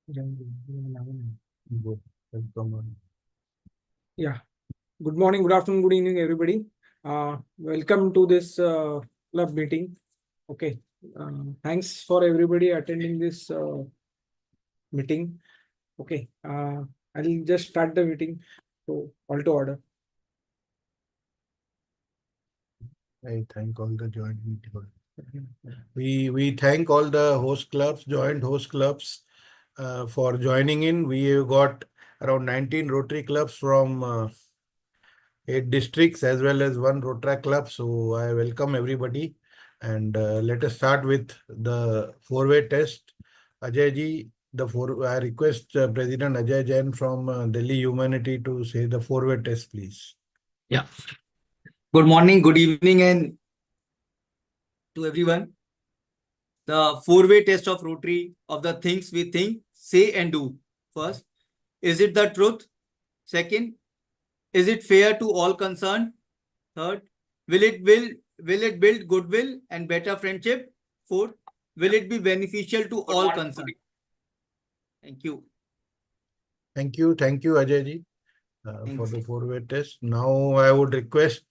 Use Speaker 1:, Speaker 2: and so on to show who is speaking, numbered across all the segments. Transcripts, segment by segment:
Speaker 1: Yeah. Good morning, good afternoon, good evening, everybody. Welcome to this club meeting. Okay. Thanks for everybody attending this meeting. Okay. I'll just start the meeting. So, all to order.
Speaker 2: I thank all the joint meeting. We thank all the host clubs, joint host clubs, for joining in. We have got around 19 Rotary clubs from 8 districts as well as one Rotary club. So I welcome everybody, and let us start with the four-way test. Ajay ji, I request President Ajay Jain from Delhi Humanity to say the four-way test, please.
Speaker 3: Yeah. Good morning, good evening, and to everyone. The four-way test of Rotary of the things we think, say, and do. First, is it the truth? Second, is it fair to all concerned? Third, will it build goodwill and better friendship? Fourth, will it be beneficial to all concerned? Thank you.
Speaker 2: Thank you, Ajay ji, for the four-way test. Now I would request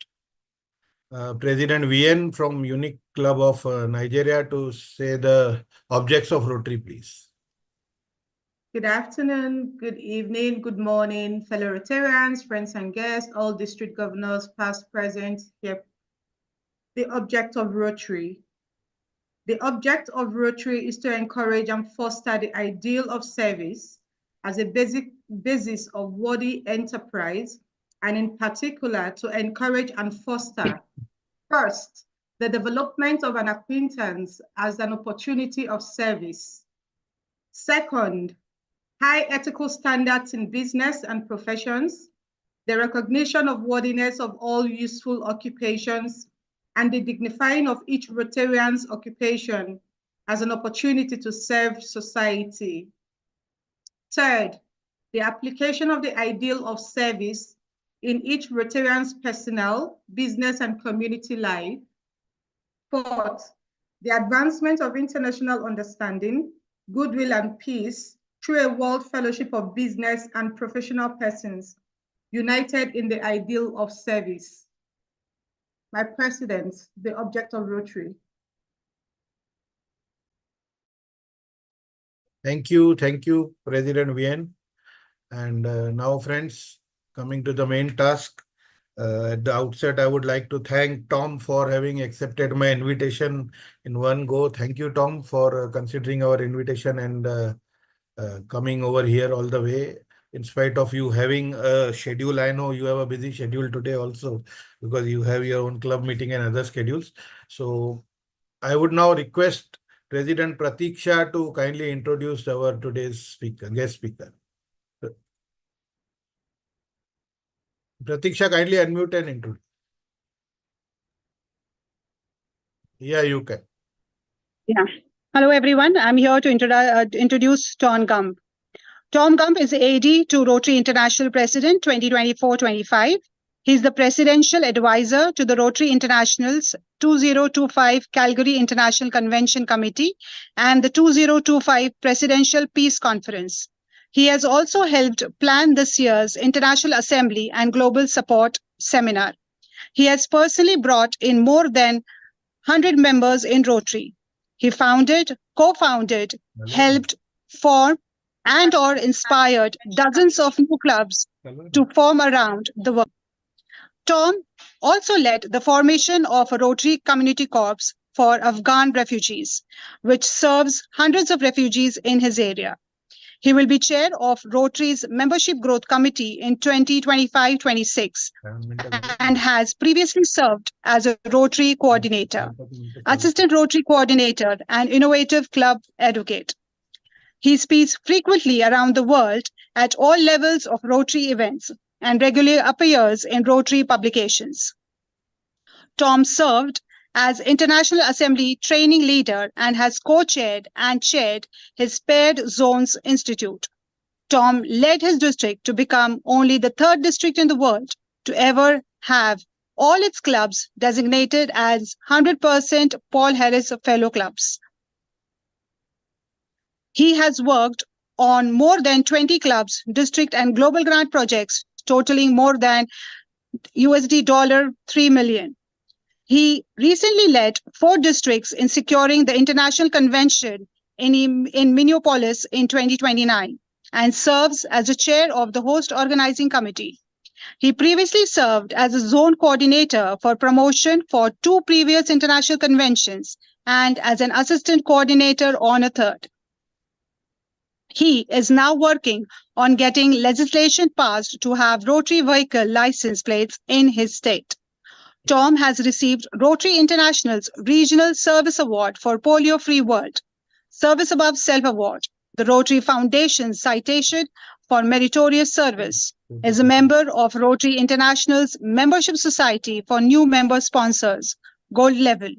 Speaker 2: President VN from Unique Club of Nigeria to say the objects of Rotary, please.
Speaker 4: Good afternoon, good evening, good morning, fellow Rotarians, friends and guests, all district governors, past, present, here. The object of Rotary. The object of Rotary is to encourage and foster the ideal of service as a basis of worthy enterprise, and in particular to encourage and foster, first, the development of an acquaintance as an opportunity of service. Second, high ethical standards in business and professions, the recognition of worthiness of all useful occupations, and the dignifying of each Rotarian's occupation as an opportunity to serve society. Third, the application of the ideal of service in each Rotarian's personal, business, and community life. Fourth, the advancement of international understanding, goodwill, and peace through a world fellowship of business and professional persons united in the ideal of service. My president, the object of Rotary.
Speaker 2: Thank you, President VN. And now, friends, coming to the main task. At the outset, I would like to thank Tom for having accepted my invitation in one go. Thank you, Tom, for considering our invitation and coming over here all the way. In spite of you having a schedule, I know you have a busy schedule today also because you have your own club meeting and other schedules. So I would now request President Pratiksha to kindly introduce our today's guest speaker. Pratiksha, kindly unmute and introduce. Yeah, you can.
Speaker 5: Yeah. Hello, everyone. I'm here to introduce Tom Gump. Tom Gump is Aide to Rotary International President 2024-25. He's the Presidential Advisor to the Rotary International's 2025 Calgary International Convention Committee and the 2025 Presidential Peace Conference. He has also helped plan this year's International Assembly and Global Support Seminar. He has personally brought in more than 100 members in Rotary. He founded, co-founded, helped form, and/or inspired dozens of new clubs to form around the world. Tom also led the formation of a Rotary Community Corps for Afghan refugees, which serves hundreds of refugees in his area. He will be chair of Rotary's Membership Growth Committee in 2025-26 and has previously served as a Rotary coordinator, assistant Rotary coordinator, and innovative club advocate. He speaks frequently around the world at all levels of Rotary events and regularly appears in Rotary publications. Tom served as International Assembly training leader and has co-chaired and chaired his Paired Zones Institute. Tom led his district to become only the third district in the world to ever have all its clubs designated as 100% Paul Harris Fellow clubs. He has worked on more than 20 clubs, district and global grant projects totaling more than $3 million. He recently led 4 districts in securing the international convention in Minneapolis in 2029 and serves as the chair of the host organizing committee. He previously served as a zone coordinator for promotion for 2 previous international conventions and as an assistant coordinator on a third. He is now working on getting legislation passed to have Rotary vehicle license plates in his state. Tom has received Rotary International's Regional Service Award for Polio Free World, Service Above Self Award, the Rotary Foundation's citation for meritorious service, is a member of Rotary International's Membership Society for New Member Sponsors, Gold Level,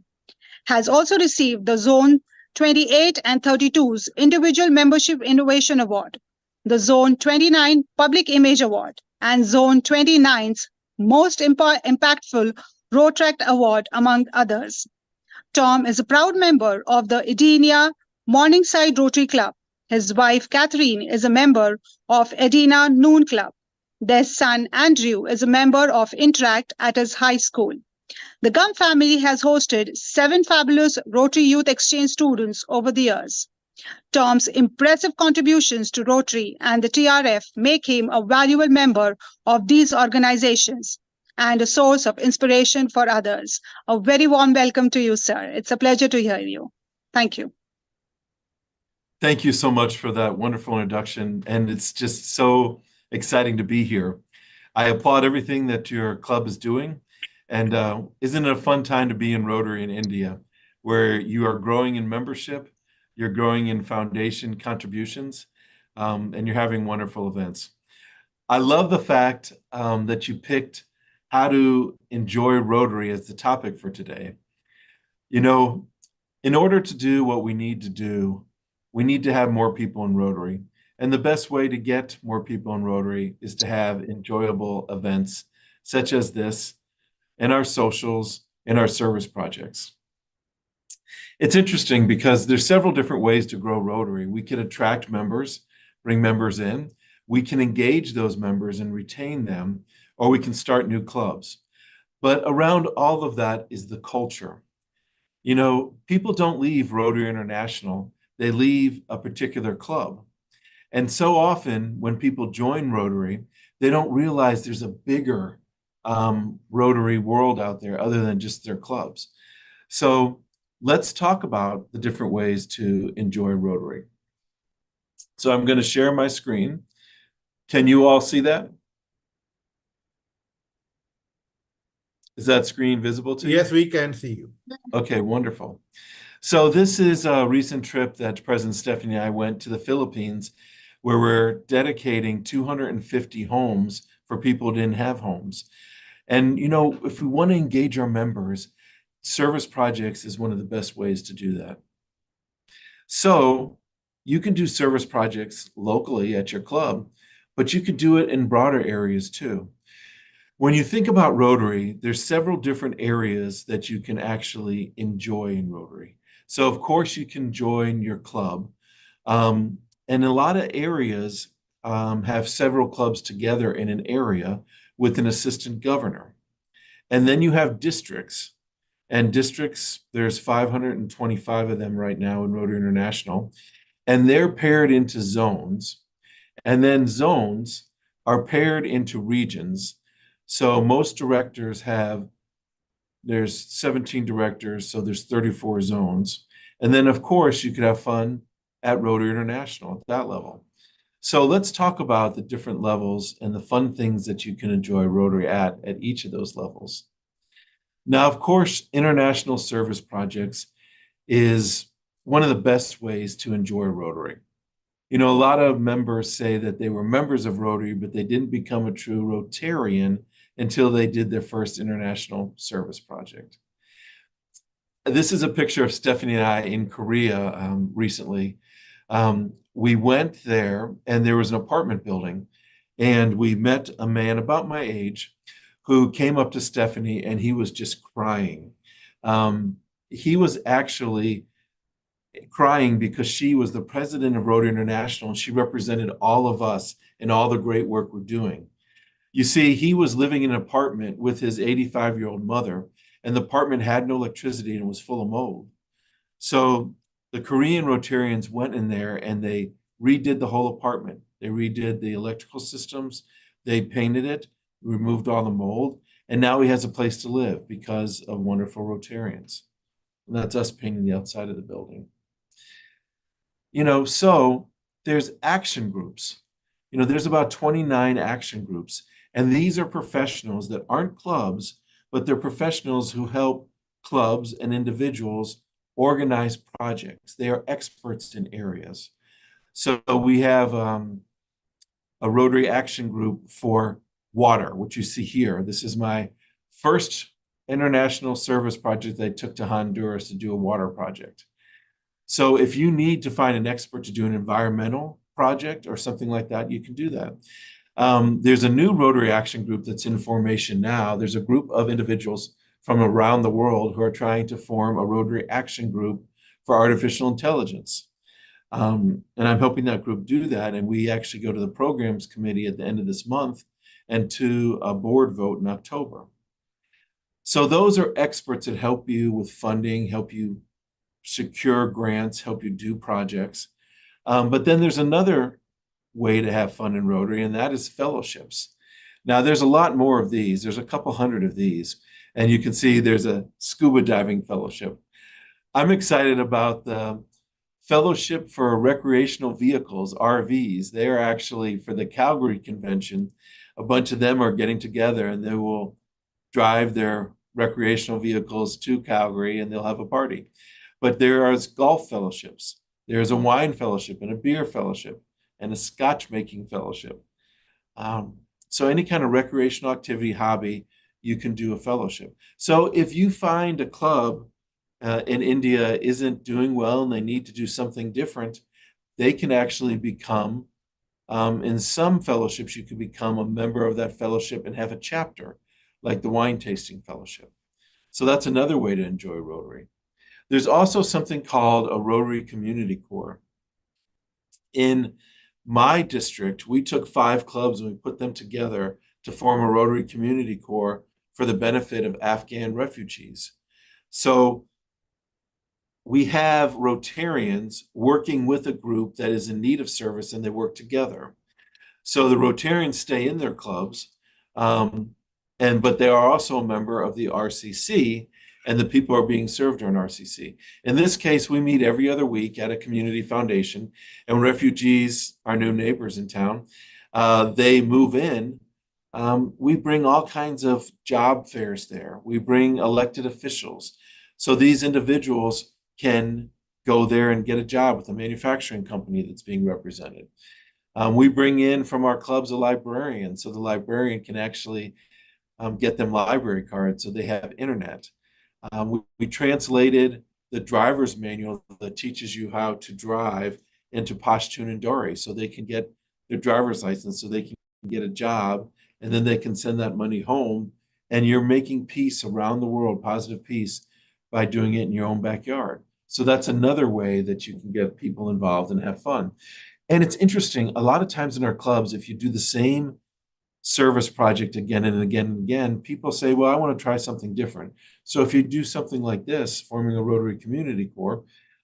Speaker 5: has also received the Zone 28 and 32's Individual Membership Innovation Award, the Zone 29 Public Image Award, and Zone 29's Most Impactful Rotract Award, among others. Tom is a proud member of the Edina Morningside Rotary Club. His wife, Catherine, is a member of Edina Noon Club. Their son, Andrew, is a member of Interact at his high school. The Gump family has hosted 7 fabulous Rotary Youth Exchange students over the years. Tom's impressive contributions to Rotary and the TRF make him a valuable member of these organizations and a source of inspiration for others. A very warm welcome to you, sir. It's a pleasure to hear you. Thank you.
Speaker 6: Thank you so much for that wonderful introduction. And it's just so exciting to be here. I applaud everything that your club is doing. And isn't it a fun time to be in Rotary in India, where you are growing in membership, you're growing in foundation contributions, and you're having wonderful events. I love the fact that you picked how to enjoy Rotary as the topic for today. You know, in order to do what we need to do, we need to have more people in Rotary. And the best way to get more people in Rotary is to have enjoyable events such as this, and our socials, and our service projects. It's interesting because there's several different ways to grow Rotary. We can attract members, bring members in. We can engage those members and retain them, or we can start new clubs. But around all of that is the culture. You know, people don't leave Rotary International, they leave a particular club. And so often when people join Rotary, they don't realize there's a bigger Rotary world out there other than just their clubs. So let's talk about the different ways to enjoy Rotary. So I'm going to share my screen. Can you all see that? Is that screen visible to you?
Speaker 2: Yes, we can see you.
Speaker 6: Okay, wonderful. So this is a recent trip that President Stephanie and I went to the Philippines, where we're dedicating 250 homes for people who didn't have homes. And, you know, if we want to engage our members, service projects is one of the best ways to do that. So you can do service projects locally at your club, but you could do it in broader areas too. When you think about Rotary, there's several different areas that you can actually enjoy in Rotary. So of course you can join your club. And a lot of areas have several clubs together in an area with an assistant governor. And then you have districts. And districts, there's 525 of them right now in Rotary International. And they're paired into zones. And then zones are paired into regions. So most directors there's 17 directors, so there's 34 zones. And then of course you could have fun at Rotary International at that level. So let's talk about the different levels and the fun things that you can enjoy Rotary at each of those levels. Now, of course, international service projects is one of the best ways to enjoy Rotary. You know, a lot of members say that they were members of Rotary, but they didn't become a true Rotarian until they did their first international service project. This is a picture of Stephanie and I in Korea recently. We went there and there was an apartment building and we met a man about my age who came up to Stephanie and he was just crying. He was actually crying because she was the president of Rotary International and she represented all of us in all the great work we're doing. You see, he was living in an apartment with his 85-year-old mother, and the apartment had no electricity and was full of mold. So the Korean Rotarians went in there and they redid the whole apartment. They redid the electrical systems, they painted it, removed all the mold, and now he has a place to live because of wonderful Rotarians. And that's us painting the outside of the building. So there's action groups. There's about 29 action groups, and these are professionals that aren't clubs, but they're professionals who help clubs and individuals organize projects. They are experts in areas. So we have a Rotary Action Group for water, which you see here. This is my first international service project that I took to Honduras to do a water project. So if you need to find an expert to do an environmental project or something like that, you can do that. There's a new Rotary Action Group that's in formation now. There's a group of individuals from around the world who are trying to form a Rotary Action Group for artificial intelligence. And I'm helping that group do that. And we actually go to the programs committee at the end of this month and to a board vote in October. So those are experts that help you with funding, help you secure grants, help you do projects. But then there's another way to have fun in Rotary, and that is fellowships. Now, there's a lot more of these. There's a couple hundred of these. And you can see there's a scuba diving fellowship. I'm excited about the Fellowship for Recreational Vehicles, RVs. They are actually for the Calgary Convention. A bunch of them are getting together and they will drive their recreational vehicles to Calgary and they'll have a party. But there are golf fellowships. There's a wine fellowship and a beer fellowship and a scotch making fellowship. So any kind of recreational activity, hobby, you can do a fellowship. So if you find a club in India isn't doing well and they need to do something different, they can actually become, in some fellowships, you can become a member of that fellowship and have a chapter, like the wine tasting fellowship. So that's another way to enjoy Rotary. There's also something called a Rotary Community Corps. In my district, we took 5 clubs and we put them together to form a Rotary Community Corps for the benefit of Afghan refugees. So we have Rotarians working with a group that is in need of service and they work together. So the Rotarians stay in their clubs, but they are also a member of the RCC, and the people are being served on RCC. In this case, we meet every other week at a community foundation, and refugees, our new neighbors in town, they move in. We bring all kinds of job fairs there. We bring elected officials. So these individuals can go there and get a job with a manufacturing company that's being represented. We bring in from our clubs a librarian, so the librarian can actually get them library cards so they have internet. We translated the driver's manual that teaches you how to drive into Pashtun and Dori so they can get their driver's license, so they can get a job, and then they can send that money home. And you're making peace around the world, positive peace, by doing it in your own backyard. So that's another way that you can get people involved and have fun. And it's interesting, a lot of times in our clubs, if you do the same service project again and again and again, people say, well, I want to try something different. So if you do something like this, forming a Rotary Community Corps,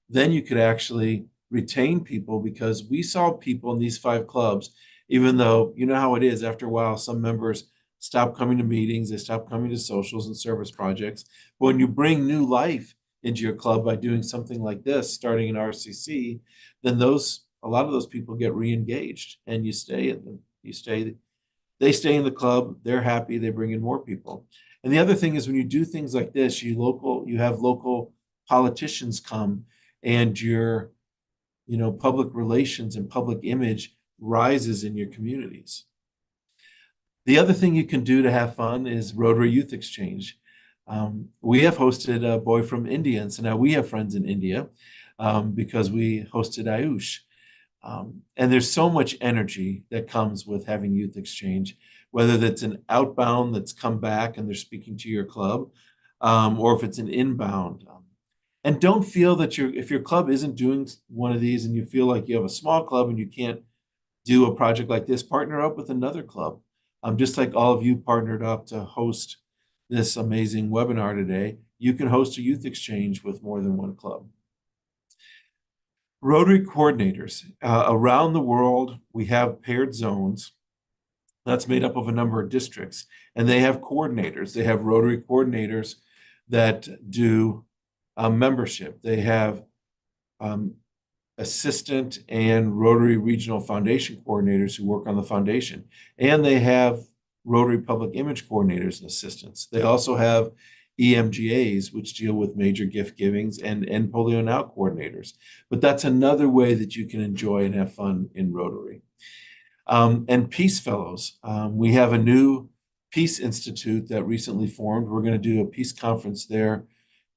Speaker 6: then you could actually retain people, because we saw people in these 5 clubs, even though you know how it is, after a while, some members stop coming to meetings, they stop coming to socials and service projects. But when you bring new life into your club by doing something like this, starting an RCC, then a lot of those people get re-engaged and they stay in the club, they're happy, they bring in more people. And the other thing is, when you do things like this, you have local politicians come, and your public relations and public image rises in your communities. The other thing you can do to have fun is Rotary Youth Exchange. We have hosted a boy from India, and so now we have friends in India because we hosted Ayush. And there's so much energy that comes with having youth exchange, whether that's an outbound that's come back and they're speaking to your club, or if it's an inbound. And don't feel that if your club isn't doing one of these and you feel like you have a small club and you can't do a project like this, partner up with another club. Just like all of you partnered up to host this amazing webinar today, you can host a youth exchange with more than one club. Rotary coordinators. Around the world, we have paired zones that's made up of a number of districts, and they have coordinators. They have Rotary coordinators that do membership. They have assistant and Rotary Regional Foundation coordinators who work on the foundation. And they have Rotary Public Image coordinators and assistants. They also have EMGAs, which deal with major gift givings, and Polio Now coordinators. But that's another way that you can enjoy and have fun in Rotary. And Peace Fellows. We have a new Peace Institute that recently formed. We're going to do a peace conference there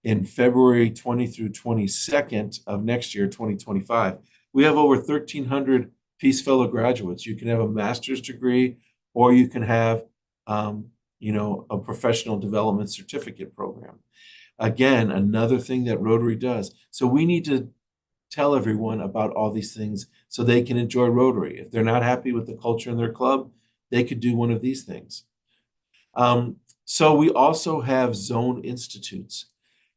Speaker 6: in February 20 through 22nd of next year, 2025. We have over 1,300 Peace Fellow graduates. You can have a master's degree, or you can have, a professional development certificate program. Again, another thing that Rotary does. So we need to tell everyone about all these things so they can enjoy Rotary. If they're not happy with the culture in their club, they could do one of these things. So we also have zone institutes.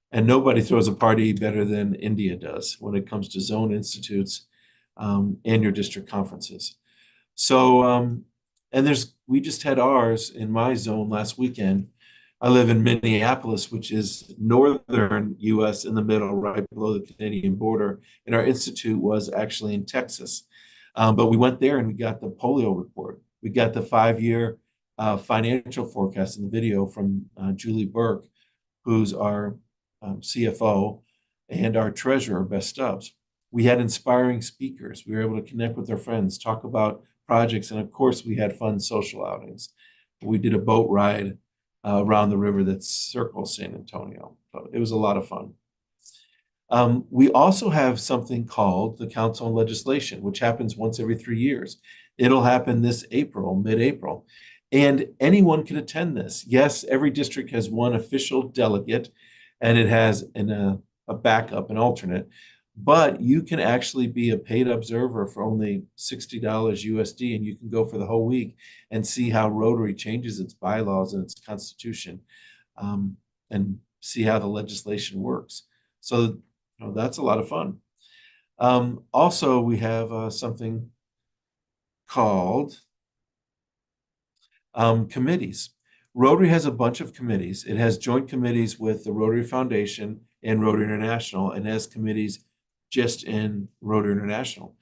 Speaker 6: And nobody throws a party better than India does when it comes to zone institutes and your district conferences. So, we just had ours in my zone last weekend. I live in Minneapolis, which is northern US in the middle, right below the Canadian border. And our institute was actually in Texas. But we went there and we got the polio report. We got the 5-year financial forecast in the video from Julie Burke, who's our CFO, and our treasurer, Beth Stubbs. We had inspiring speakers. We were able to connect with our friends, talk about projects, and of course, we had fun social outings. We did a boat ride around the river that circles San Antonio. So it was a lot of fun. We also have something called the Council on Legislation, which happens once every 3 years. It'll happen this April, mid-April, and anyone can attend this. Yes, every district has one official delegate, and it has a backup, an alternate, but you can actually be a paid observer for only $60 USD, and you can go for the whole week and see how Rotary changes its bylaws and its constitution, and see how the legislation works. So that's a lot of fun. Also, we have something called committees. Rotary has a bunch of committees. It has joint committees with the Rotary Foundation and Rotary International, and has committees just in Rotary International.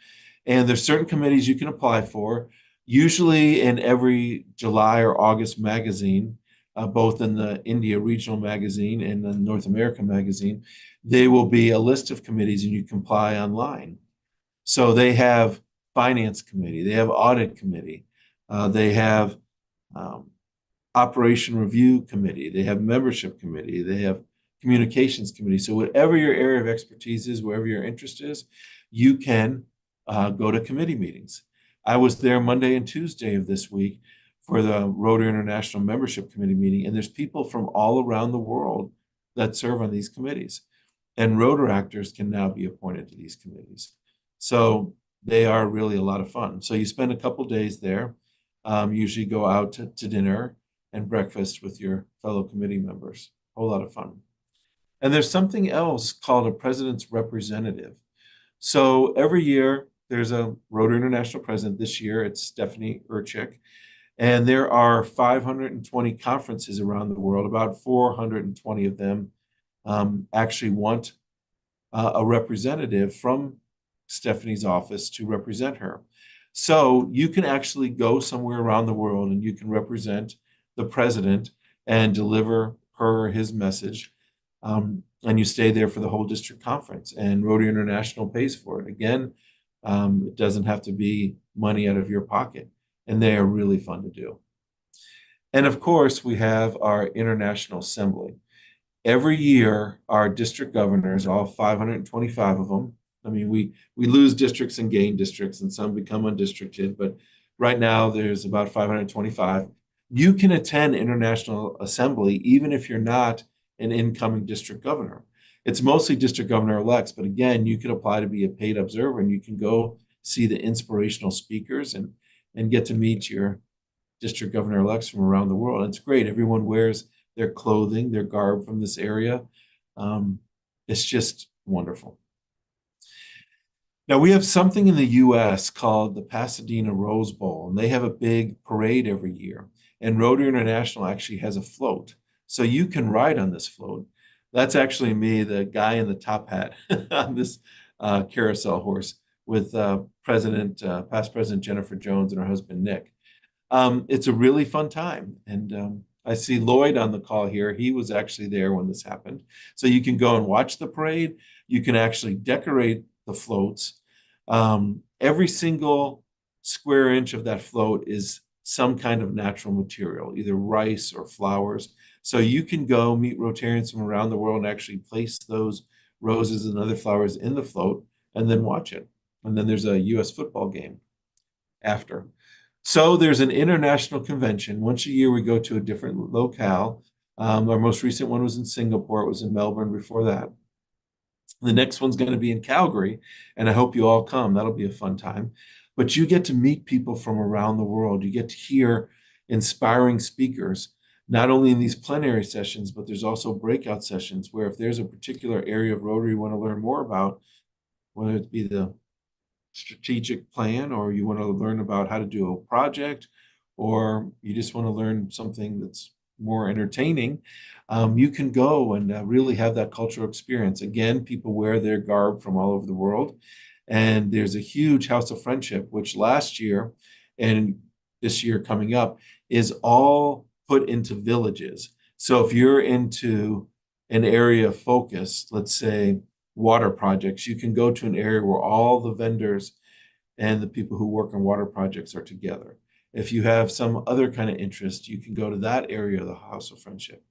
Speaker 6: And there's certain committees you can apply for, usually in every July or August magazine, both in the India Regional Magazine and the North America Magazine. There will be a list of committees and you can apply online. So they have Finance Committee, they have Audit Committee, they have Operation Review Committee, they have Membership Committee, they have Communications Committee. So whatever your area of expertise is, wherever your interest is, you can go to committee meetings. I was there Monday and Tuesday of this week for the Rotary International Membership Committee meeting, and there's people from all around the world that serve on these committees. And Rotary actors can now be appointed to these committees. So they are really a lot of fun. So you spend a couple days there, usually go out to dinner and breakfast with your fellow committee members. A whole lot of fun. And there's something else called a president's representative. So every year there's a Rotary International president. This year it's Stephanie Urchik. And there are 520 conferences around the world. About 420 of them actually want a representative from Stephanie's office to represent her. So you can actually go somewhere around the world and you can represent the president and deliver her or his message. And you stay there for the whole district conference, and Rotary International pays for it. Again, it doesn't have to be money out of your pocket, and they are really fun to do. And of course, we have our International Assembly. Every year, our district governors, all 525 of them, I mean, we lose districts and gain districts, and some become undistricted, but right now there's about 525. You can attend International Assembly even if you're not an incoming district governor. It's mostly district governor-elects, but again, you could apply to be a paid observer and you can go see the inspirational speakers and get to meet your district governor-elects from around the world. It's great. Everyone wears their clothing, their garb from this area. It's just wonderful. Now, we have something in the US called the Pasadena Rose Bowl, and they have a big parade every year. And Rotary International actually has a float. So you can ride on this float. That's actually me, the guy in the top hat on this carousel horse with past President Jennifer Jones and her husband, Nick. It's a really fun time. And I see Lloyd on the call here. He was actually there when this happened. So you can go and watch the parade. You can actually decorate the floats. Every single square inch of that float is some kind of natural material, either rice or flowers. So you can go meet Rotarians from around the world and actually place those roses and other flowers in the float and then watch it. And then there's a US football game after. So there's an international convention. Once a year, we go to a different locale. Our most recent one was in Singapore. It was in Melbourne before that. The next one's going to be in Calgary, and I hope you all come. That'll be a fun time. But you get to meet people from around the world. You get to hear inspiring speakers, not only in these plenary sessions, but there's also breakout sessions where if there's a particular area of Rotary you want to learn more about, whether it be the strategic plan, or you want to learn about how to do a project, or you just want to learn something that's more entertaining, you can go and really have that cultural experience. Again, people wear their garb from all over the world. And there's a huge House of Friendship, which last year and this year coming up is all put into villages. So if you're into an area of focus, let's say water projects, you can go to an area where all the vendors and the people who work on water projects are together. If you have some other kind of interest, you can go to that area of the House of Friendship.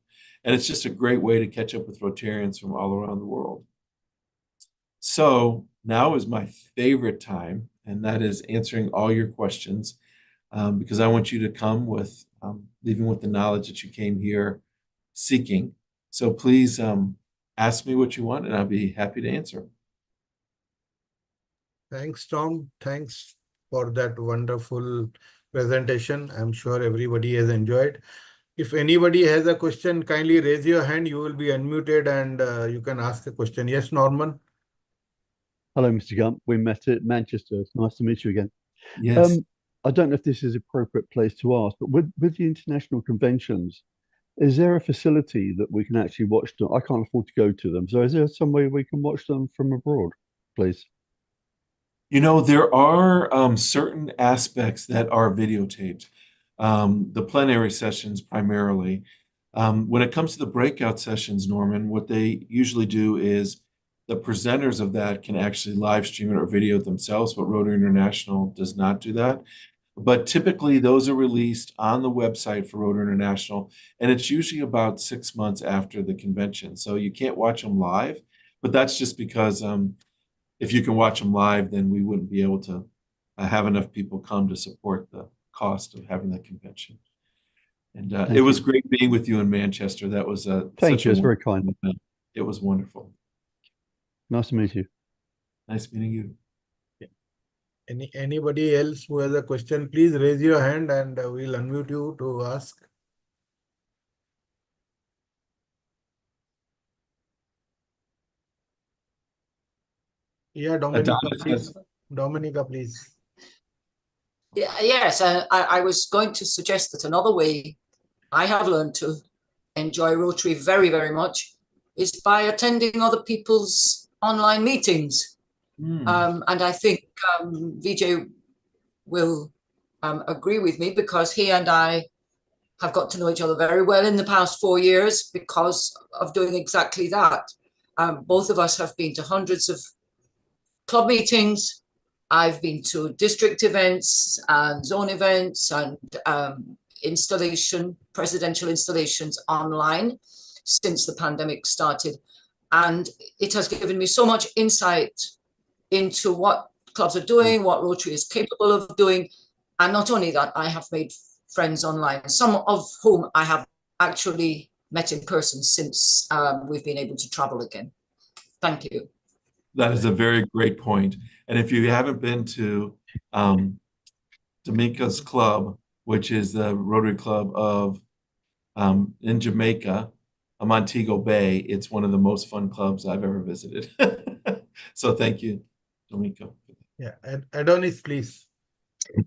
Speaker 6: And it's just a great way to catch up with Rotarians from all around the world. So now is my favorite time, and that is answering all your questions, because I want you to come with, leaving with the knowledge that you came here seeking. So please ask me what you want, and I'll be happy to answer.
Speaker 2: Thanks, Tom. Thanks for that wonderful presentation. I'm sure everybody has enjoyed. If anybody has a question, kindly raise your hand. You will be unmuted and you can ask a question. Yes, Norman.
Speaker 7: Hello, Mr. Gump. We met at Manchester. It's nice to meet you again.
Speaker 6: Yes.
Speaker 7: I don't know if this is an appropriate place to ask, but with the international conventions, is there a facility that we can actually watch them? I can't afford to go to them. So is there some way we can watch them from abroad, please?
Speaker 6: You know, there are certain aspects that are videotaped. The plenary sessions primarily. When it comes to the breakout sessions, Norman, what they usually do is the presenters of that can actually live stream it or video it themselves, but Rotary International does not do that. But typically those are released on the website for Rotary International, and it's usually about 6 months after the convention. So you can't watch them live, but that's just because if you can watch them live, then we wouldn't be able to have enough people come to support the cost of having the convention. And it was great being with you in Manchester. That was
Speaker 7: Thank you. It's very kind.
Speaker 6: Event. It was wonderful.
Speaker 7: Nice to meet you.
Speaker 6: Nice meeting you.
Speaker 2: Anybody else who has a question, please raise your hand and we'll unmute you to ask. Yeah, Dominica, please. Dominica, please.
Speaker 8: Yeah, yes, I was going to suggest that another way I have learned to enjoy Rotary very, very much is by attending other people's online meetings. And I think Vijay will agree with me, because he and I have got to know each other very well in the past 4 years because of doing exactly that. Both of us have been to hundreds of club meetings. I've been to district events and zone events and presidential installations online since the pandemic started. And it has given me so much insight into what clubs are doing, what Rotary is capable of doing. And not only that, I have made friends online, some of whom I have actually met in person since we've been able to travel again. Thank you.
Speaker 6: That is a very great point. And if you haven't been to Jamaica's Club, which is the Rotary Club of in Jamaica, Montego Bay, it's one of the most fun clubs I've ever visited. So thank you, Jamaica.
Speaker 2: Yeah, Adonis, please.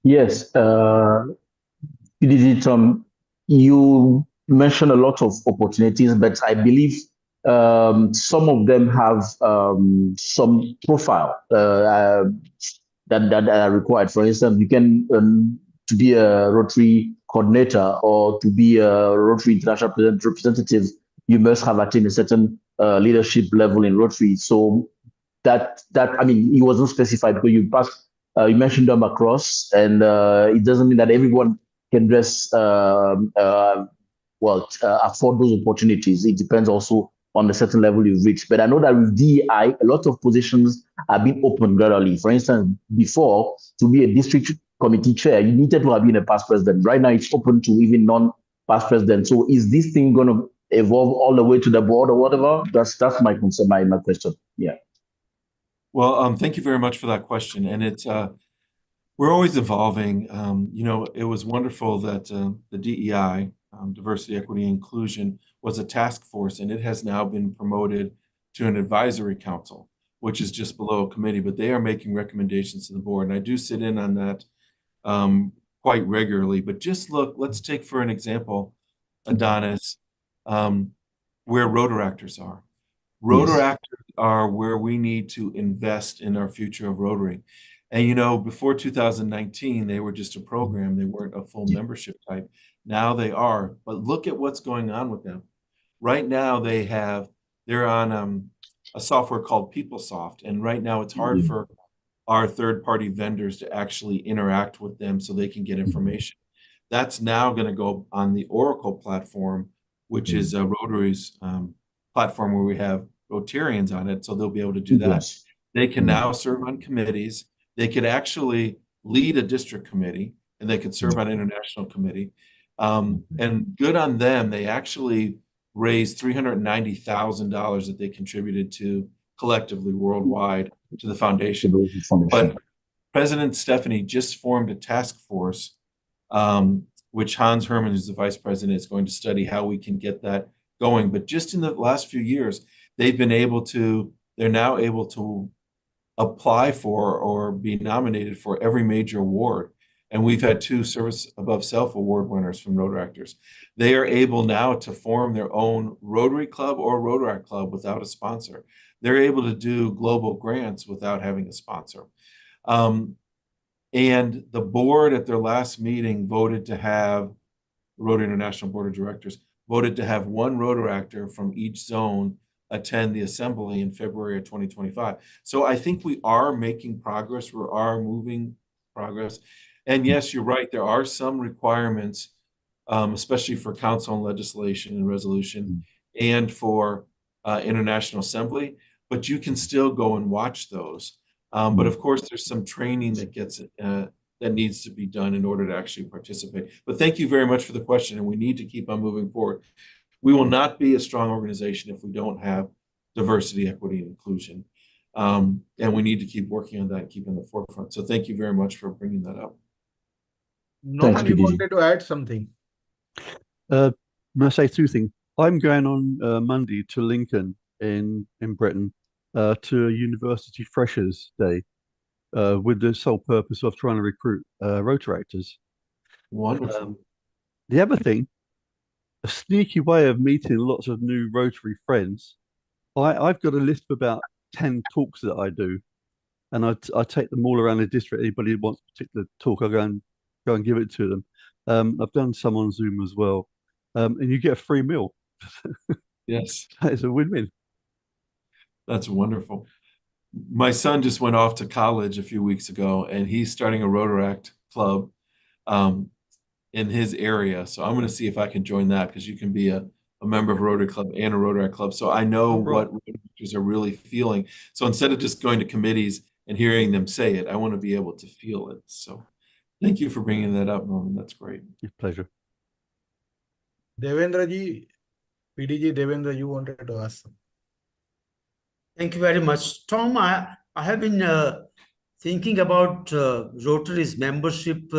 Speaker 9: Yes, Tom, you mentioned a lot of opportunities, but I believe some of them have some profile that are required. For instance, you can to be a Rotary coordinator or to be a Rotary international representative, you must have attained a certain leadership level in Rotary. So that I mean, it wasn't specified because you passed. You mentioned them across, and it doesn't mean that everyone can just afford those opportunities. It depends also on the certain level you've reached. But I know that with DEI, a lot of positions are being opened gradually. For instance, before, to be a district committee chair, you needed to have been a past president. Right now, it's open to even non-past president. So is this thing going to evolve all the way to the board or whatever? That's my concern, my question. Yeah.
Speaker 6: Well, thank you very much for that question. And it's we're always evolving. You know, it was wonderful that the DEI, Diversity, Equity, Inclusion, was a task force, and it has now been promoted to an advisory council, which is just below a committee, but they are making recommendations to the board. And I do sit in on that quite regularly. But just look, let's take for an example, Adonis, where Rotaractors are. Rotaractors are where we need to invest in our future of Rotary. And, you know, before 2019, they were just a program. They weren't a full membership type. Now they are. But look at what's going on with them. Right now, they're on a software called PeopleSoft. And right now, it's hard for our third-party vendors to actually interact with them so they can get information. That's now going to go on the Oracle platform, which is Rotary's platform where we have Rotarians on it, so they'll be able to do that. They can now serve on committees. They could actually lead a district committee, and they could serve on international committee. And good on them, they actually raised $390,000 that they contributed to collectively worldwide to the foundation. But President Stephanie just formed a task force, which Hans Herman, who's the vice president, is going to study how we can get that going. But just in the last few years, they're now able to apply for or be nominated for every major award. And we've had 2 Service Above Self award winners from Rotaractors. They are able now to form their own Rotary Club or Rotaract Club without a sponsor. They're able to do global grants without having a sponsor. And the board at their last meeting voted to have, Rotary International Board of Directors, voted to have 1 Rotaractor from each zone attend the assembly in February of 2025. So I think we are making progress. We are moving progress. And yes, you're right. There are some requirements, especially for council and legislation and resolution and for International Assembly, but you can still go and watch those. But of course, there's some training that needs to be done in order to actually participate. But thank you very much for the question, and we need to keep on moving forward. We will not be a strong organization if we don't have diversity, equity, and inclusion. And we need to keep working on that and keep in the forefront. So thank you very much for bringing that up.
Speaker 2: Norman, you wanted to add something?
Speaker 7: I'm going to say 2 things. I'm going on Monday to Lincoln in Britain to a University Freshers Day with the sole purpose of trying to recruit Rotaractors.
Speaker 6: Wonderful.
Speaker 7: The other thing, a sneaky way of meeting lots of new Rotary friends. I've got a list of about 10 talks that I do, and I take them all around the district. Anybody who wants a particular talk, I go and give it to them. I've done some on Zoom as well, and you get a free meal.
Speaker 6: Yes.
Speaker 7: It's a win-win.
Speaker 6: That's wonderful. My son just went off to college a few weeks ago, and he's starting a Rotaract club in his area. So I'm going to see if I can join that, because you can be a member of a Rotary Club and a Rotaract Club. So I know what Rotaractors are really feeling. So instead of just going to committees and hearing them say it, I want to be able to feel it. So thank you for bringing that up, Norman. That's great.
Speaker 7: Pleasure.
Speaker 2: Devendra ji, PDG Devendra, you wanted to ask something.
Speaker 10: Thank you very much. Tom, I have been thinking about Rotary's membership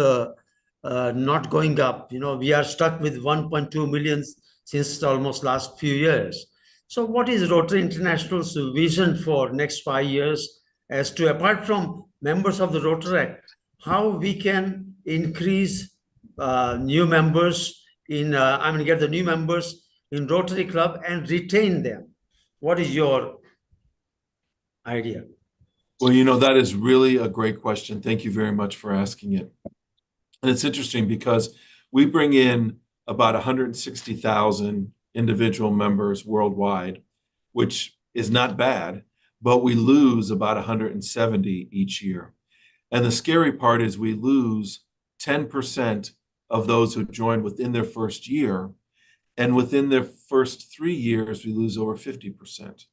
Speaker 10: not going up. You know, we are stuck with 1.2 million since almost last few years. So what is Rotary International's vision for next 5 years as to, apart from members of the Rotary, how we can increase new members in, get the new members in Rotary Club and retain them? What is your idea?
Speaker 6: Well, you know, that is really a great question. Thank you very much for asking it. And it's interesting because we bring in about 160,000 individual members worldwide, which is not bad, but we lose about 170 each year. And the scary part is we lose 10% of those who join within their first year. And within their first 3 years, we lose over 50%.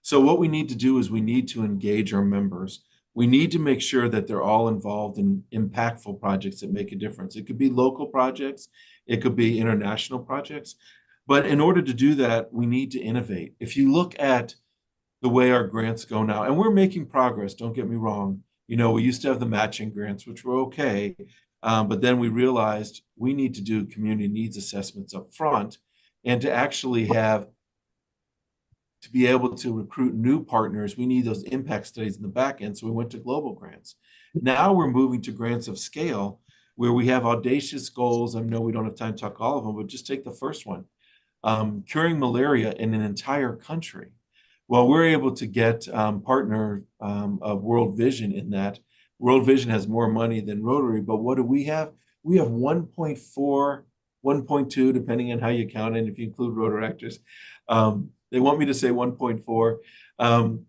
Speaker 6: So what we need to do is we need to engage our members. We need to make sure that they're all involved in impactful projects that make a difference. It could be local projects, it could be international projects. But in order to do that, we need to innovate. If you look at the way our grants go now, and we're making progress, don't get me wrong. You know, we used to have the matching grants, which were okay. But then we realized we need to do community needs assessments up front and to actually have to be able to recruit new partners, we need those impact studies in the back end. So we went to global grants. Now we're moving to grants of scale where we have audacious goals. I know we don't have time to talk all of them, but just take the first one. Curing malaria in an entire country. Well, we're able to get partner of World Vision in that. World Vision has more money than Rotary, but what do we have? We have 1.4, 1.2, depending on how you count it, if you include Rotaractors. They want me to say 1.4.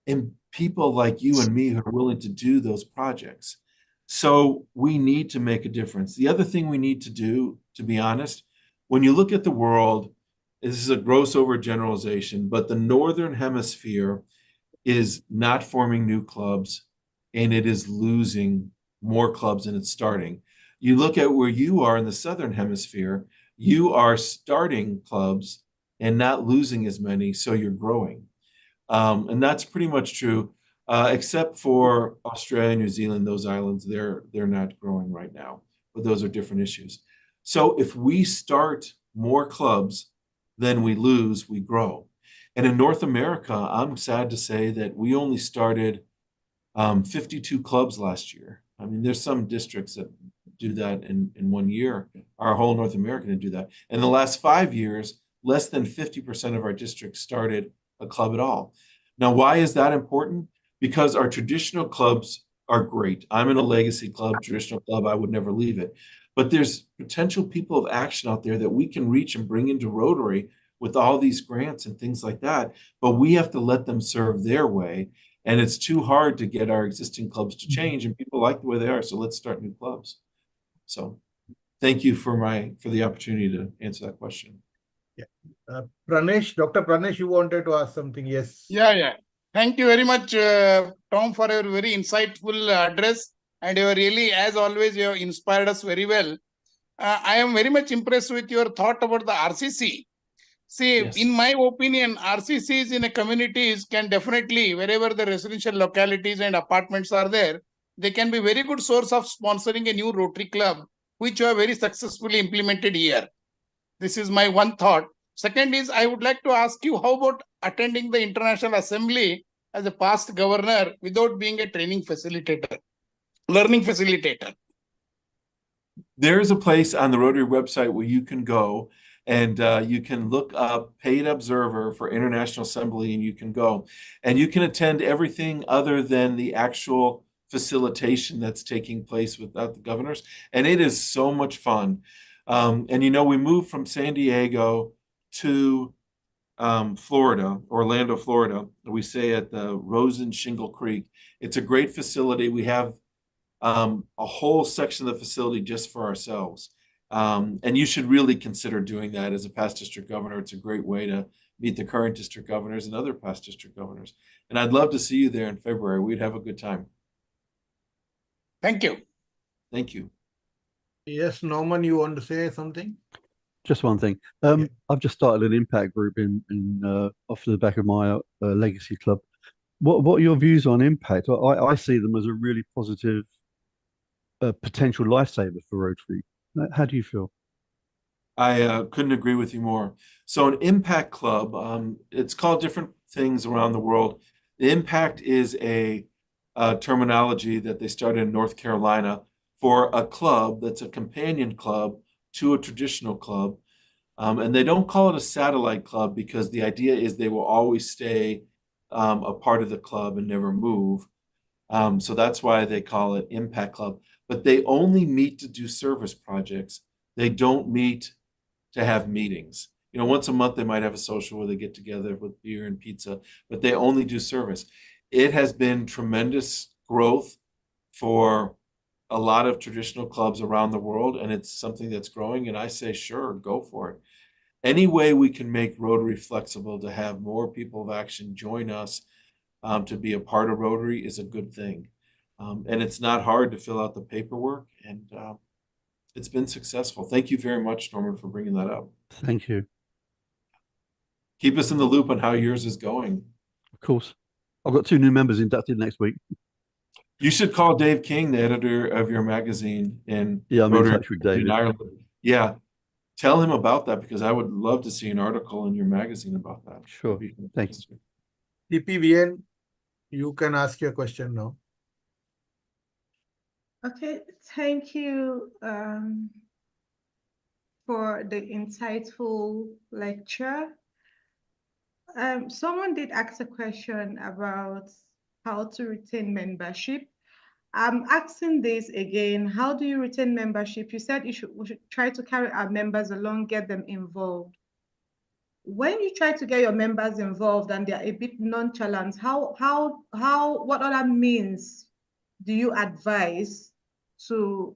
Speaker 6: And people like you and me who are willing to do those projects. So we need to make a difference. The other thing we need to do, to be honest, when you look at the world, this is a gross overgeneralization, but the Northern Hemisphere is not forming new clubs and it is losing more clubs than it's starting. You look at where you are in the Southern Hemisphere, you are starting clubs and not losing as many, so you're growing. And that's pretty much true, except for Australia, New Zealand, those islands, they're not growing right now, but those are different issues. So if we start more clubs than we lose, we grow. And in North America, I'm sad to say that we only started 52 clubs last year. I mean, there's some districts that do that in 1 year. Our whole North America didn't do that. In the last 5 years, less than 50% of our districts started a club at all. Now, why is that important? Because our traditional clubs are great. I'm in a legacy club, traditional club, I would never leave it. But there's potential people of action out there that we can reach and bring into Rotary with all these grants and things like that. But we have to let them serve their way. And it's too hard to get our existing clubs to change, and people like the way they are. So let's start new clubs. So thank you for the opportunity to answer that question.
Speaker 2: Yeah. Pranesh, Dr. Pranesh, you wanted to ask something? Yes.
Speaker 11: Yeah. Thank you very much, Tom, for your very insightful address. And you really, as always, you have inspired us very well. I am very much impressed with your thought about the RCC. See,
Speaker 6: Yes.
Speaker 11: in my opinion, RCCs in a communities can definitely, wherever the residential localities and apartments are there, they can be very good source of sponsoring a new Rotary Club, which you have very successfully implemented here. This is my one thought. Second is, I would like to ask you, how about attending the International Assembly as a past governor without being a training facilitator, learning facilitator?
Speaker 6: There is a place on the Rotary website where you can go and you can look up paid observer for International Assembly, and you can go and you can attend everything other than the actual facilitation that's taking place without the governors. And it is so much fun. And, you know, we moved from San Diego to Florida, Orlando, Florida. We stay at the Rosen Shingle Creek. It's a great facility. We have a whole section of the facility just for ourselves. And you should really consider doing that as a past district governor. It's a great way to meet the current district governors and other past district governors. And I'd love to see you there in February. We'd have a good time.
Speaker 11: Thank you.
Speaker 6: Thank you.
Speaker 2: Yes, Norman, you want to say something?
Speaker 7: Just one thing. I've just started an impact group in off the back of my legacy club. What are your views on impact? I see them as a really positive potential lifesaver for Rotary. How do you feel?
Speaker 6: I couldn't agree with you more. So an impact club, it's called different things around the world. The impact is a terminology that they started in North Carolina for a club that's a companion club to a traditional club. And they don't call it a satellite club because the idea is they will always stay a part of the club and never move. So that's why they call it Impact Club. But they only meet to do service projects. They don't meet to have meetings. You know, once a month they might have a social where they get together with beer and pizza, but they only do service. It has been tremendous growth for a lot of traditional clubs around the world, and it's something that's growing. And I say, sure, go for it. Any way we can make Rotary flexible to have more people of action join us to be a part of Rotary is a good thing. And it's not hard to fill out the paperwork, and it's been successful. Thank you very much, Norman, for bringing that up.
Speaker 7: Thank you.
Speaker 6: Keep us in the loop on how yours is going.
Speaker 7: Of course. I've got 2 new members inducted next week.
Speaker 6: You should call Dave King, the editor of your magazine in
Speaker 7: Yeah, I'm in
Speaker 6: Rotary
Speaker 7: touch with David.
Speaker 6: in Ireland. Yeah, tell him about that because I would love to see an article in your magazine about that.
Speaker 7: Sure. Thank you.
Speaker 2: TPVN, you can ask your question now.
Speaker 4: Okay, thank you for the insightful lecture. Someone did ask a question about how to retain membership. I'm asking this again. How do you retain membership? You said we should try to carry our members along, get them involved. When you try to get your members involved and they're a bit nonchalant, what other means do you advise to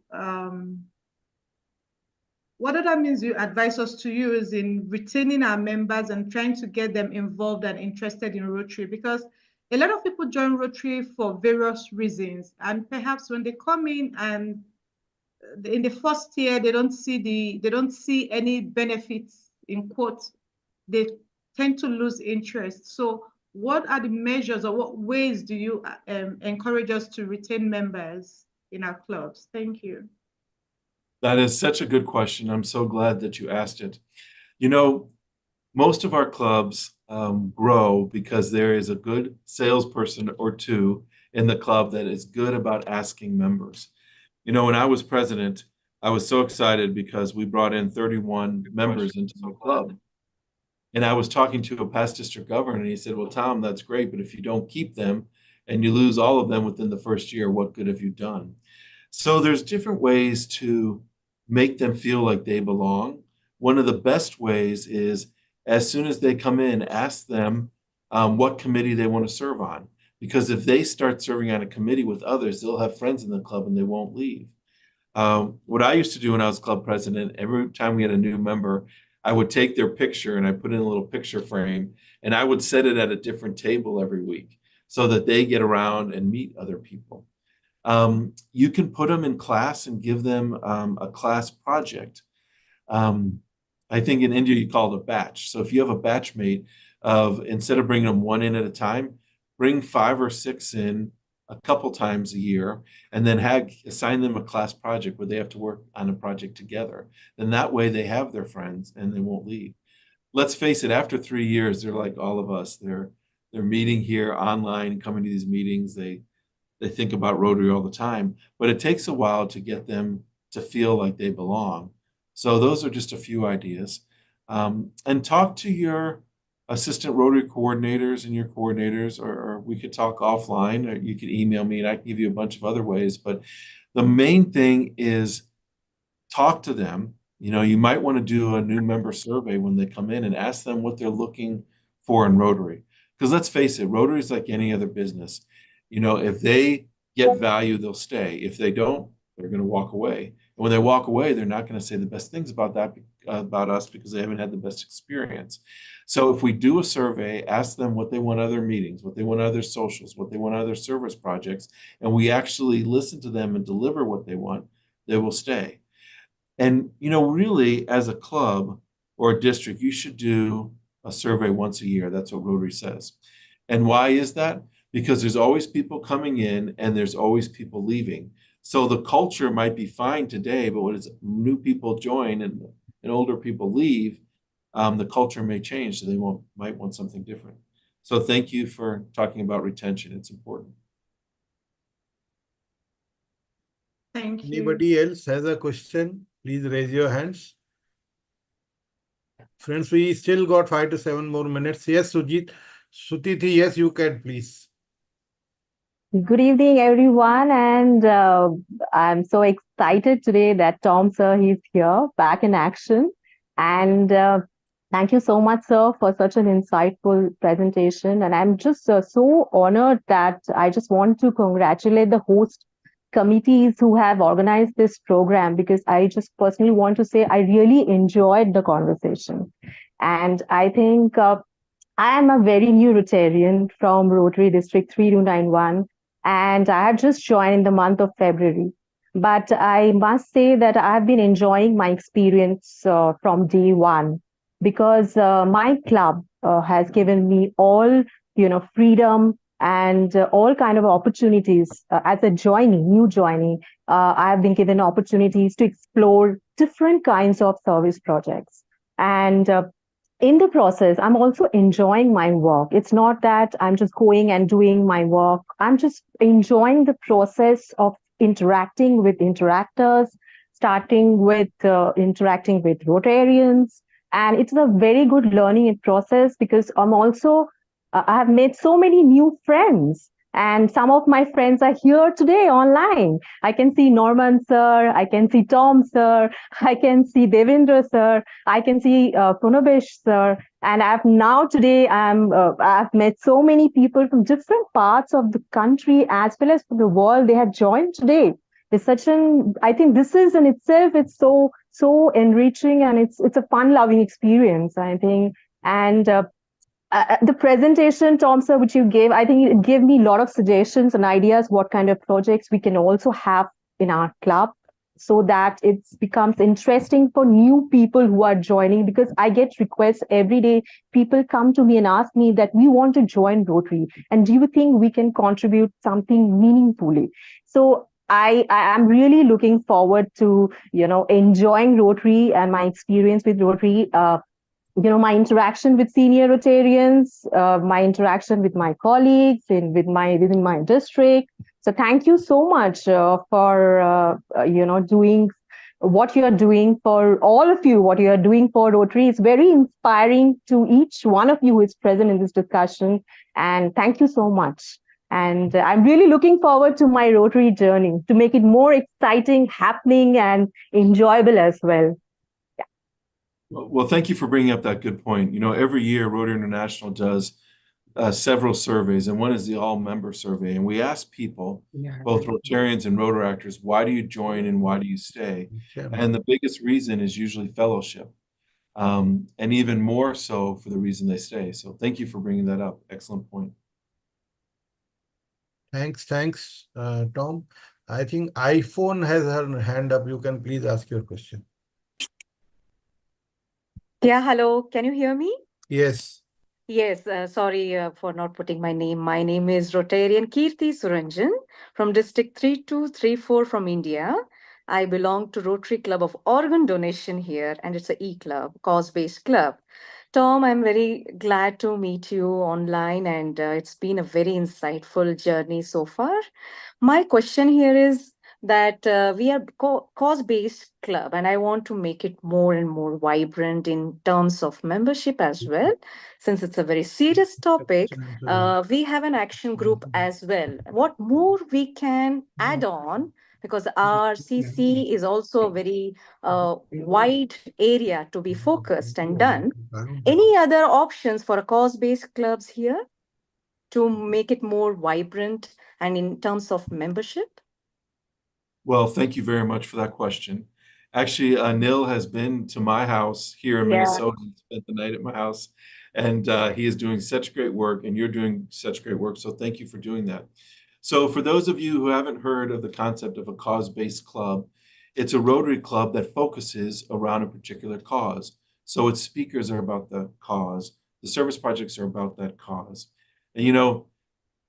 Speaker 4: what other means do you advise us to use in retaining our members and trying to get them involved and interested in Rotary? Because a lot of people join Rotary for various reasons, and perhaps when they come in and in the first year they don't see any benefits in quotes, they tend to lose interest. So what are the measures or what ways do you encourage us to retain members in our clubs? Thank you.
Speaker 6: That is such a good question. I'm so glad that you asked it. You know, most of our clubs grow because there is a good salesperson or two in the club that is good about asking members. You know, when I was president, I was so excited because we brought in 31 members into the club. And I was talking to a past district governor, and he said, well, Tom, that's great, but if you don't keep them and you lose all of them within the first year, what good have you done? So there's different ways to make them feel like they belong. One of the best ways is as soon as they come in, ask them what committee they want to serve on. Because if they start serving on a committee with others, they'll have friends in the club and they won't leave. What I used to do when I was club president, every time we had a new member, I would take their picture and I put in a little picture frame and I would set it at a different table every week so that they get around and meet other people. You can put them in class and give them a class project. I think in India you call it a batch. So if you have a batch mate instead of bringing them one in at a time, bring 5 or 6 in a couple times a year, and then assign them a class project where they have to work on a project together. Then that way they have their friends and they won't leave. Let's face it, after 3 years, they're like all of us. They're meeting here online, coming to these meetings. They think about Rotary all the time, but it takes a while to get them to feel like they belong. So those are just a few ideas. And talk to your assistant Rotary coordinators and your coordinators, or we could talk offline, or you could email me and I can give you a bunch of other ways. But the main thing is talk to them. You know, you might want to do a new member survey when they come in and ask them what they're looking for in Rotary. Because let's face it, Rotary is like any other business. You know, if they get value, they'll stay. If they don't, they're going to walk away. And when they walk away, they're not going to say the best things about us because they haven't had the best experience. So if we do a survey, ask them what they want other meetings, what they want other socials, what they want other service projects, and we actually listen to them and deliver what they want, they will stay. And, really, as a club or a district, you should do a survey once a year. That's what Rotary says. And why is that? Because there's always people coming in and there's always people leaving. So the culture might be fine today, but when new people join and older people leave, the culture may change. So they might want something different. So thank you for talking about retention. It's important.
Speaker 4: Thank you.
Speaker 2: Anybody else has a question? Please raise your hands. Friends, we still got 5 to 7 more minutes. Yes, Sutiti, yes, you can, please.
Speaker 12: Good evening, everyone, and I'm so excited today that Tom, sir, he's here, back in action. And thank you so much, sir, for such an insightful presentation. And I'm just so honored that I just want to congratulate the host committees who have organized this program, because I just personally want to say I really enjoyed the conversation. And I think I am a very new Rotarian from Rotary District 3291, and I have just joined in the month of February. But I must say that I've been enjoying my experience from day one, because my club has given me all, freedom and all kind of opportunities as a new joinee. I have been given opportunities to explore different kinds of service projects. And in the process, I'm also enjoying my work. It's not that I'm just going and doing my work. I'm just enjoying the process of interacting with interactors, starting with interacting with Rotarians. And it's a very good learning process, because I have made so many new friends. And some of my friends are here today online. I can see Norman sir, I can see Tom sir, I can see Devendra sir, I can see Punabesh sir, and I've met so many people from different parts of the country as well as from the world. They have joined today. I think this is in itself, it's so enriching, and it's a fun-loving experience, I think. And the presentation, Tom sir, which you gave, I think it gave me a lot of suggestions and ideas what kind of projects we can also have in our club, so that it becomes interesting for new people who are joining, because I get requests every day. People come to me and ask me that we want to join Rotary, and do you think we can contribute something meaningfully? So I am really looking forward to, enjoying Rotary and my experience with Rotary. My interaction with senior Rotarians, my interaction with my colleagues within my district. So thank you so much for doing what you are doing for all of you. What you are doing for Rotary is very inspiring to each one of you who is present in this discussion. And thank you so much. And I'm really looking forward to my Rotary journey to make it more exciting, happening, and enjoyable as well.
Speaker 6: Well, thank you for bringing up that good point. Every year Rotary International does several surveys, and one is the all-member survey. And we ask people, both Rotarians and Rotaractors, why do you join and why do you stay? And the biggest reason is usually fellowship, and even more so for the reason they stay. So thank you for bringing that up. Excellent point.
Speaker 2: Thanks, Tom. I think iPhone has her hand up. You can please ask your question.
Speaker 13: Yeah, hello. Can you hear me?
Speaker 2: Yes.
Speaker 13: Yes, sorry for not putting my name. My name is Rotarian Kirti Suranjan from District 3234 from India. I belong to Rotary Club of Organ Donation here, and it's an e-club, cause-based club. Tom, I'm very glad to meet you online, and it's been a very insightful journey so far. My question here is that we are cause-based club, and I want to make it more and more vibrant in terms of membership as well. Since it's a very serious topic, we have an action group as well. What more we can add on, because our CC is also a very wide area to be focused and done. Any other options for cause-based clubs here to make it more vibrant and in terms of membership?
Speaker 6: Well, thank you very much for that question. Actually, Anil has been to my house here in Minnesota and spent the night at my house, and he is doing such great work, and you're doing such great work. So thank you for doing that. So for those of you who haven't heard of the concept of a cause-based club, It's a Rotary Club that focuses around a particular cause. So its speakers are about the cause. The service projects are about that cause. And you know,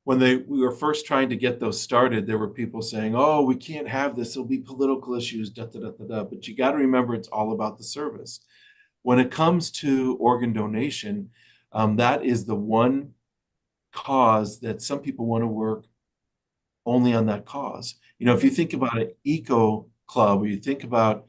Speaker 6: when we were first trying to get those started, there were people saying, "Oh, we can't have this. There'll be political issues." Da da da da da. But you got to remember, it's all about the service. When it comes to organ donation, that is the one cause that some people want to work only on that cause. You know, if you think about an eco club, or you think about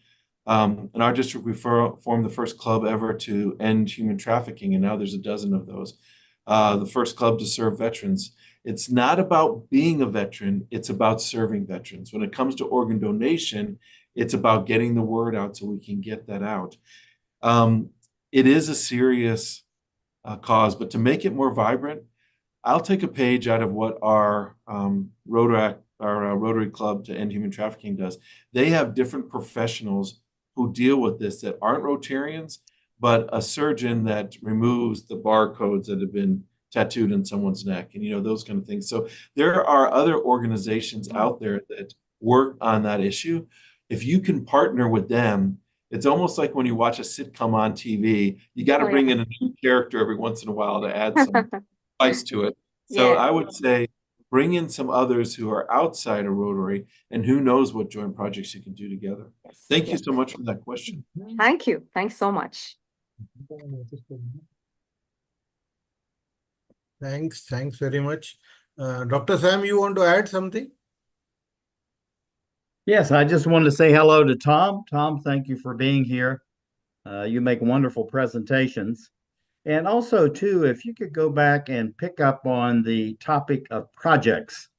Speaker 6: in our district, we formed the first club ever to end human trafficking, and now there's a dozen of those. The first club to serve veterans. It's not about being a veteran, it's about serving veterans. When it comes to organ donation, it's about getting the word out so we can get that out. It is a serious cause, but to make it more vibrant, I'll take a page out of what our Rotary Club to End Human Trafficking does. They have different professionals who deal with this that aren't Rotarians, but a surgeon that removes the barcodes that have been tattooed on someone's neck, and you know, those kind of things. So there are other organizations out there that work on that issue. If you can partner with them, it's almost like when you watch a sitcom on TV, you got to bring in a new character every once in a while to add some spice to it. So I would say bring in some others who are outside of Rotary, and who knows what joint projects you can do together. Thank you so much for that question.
Speaker 13: Thank you. Thanks so much.
Speaker 2: Thanks very much. Dr. Sam, you want to add something?
Speaker 14: Yes, I just wanted to say hello to Tom. Tom, thank you for being here. You make wonderful presentations. And also, too, if you could go back and pick up on the topic of projects,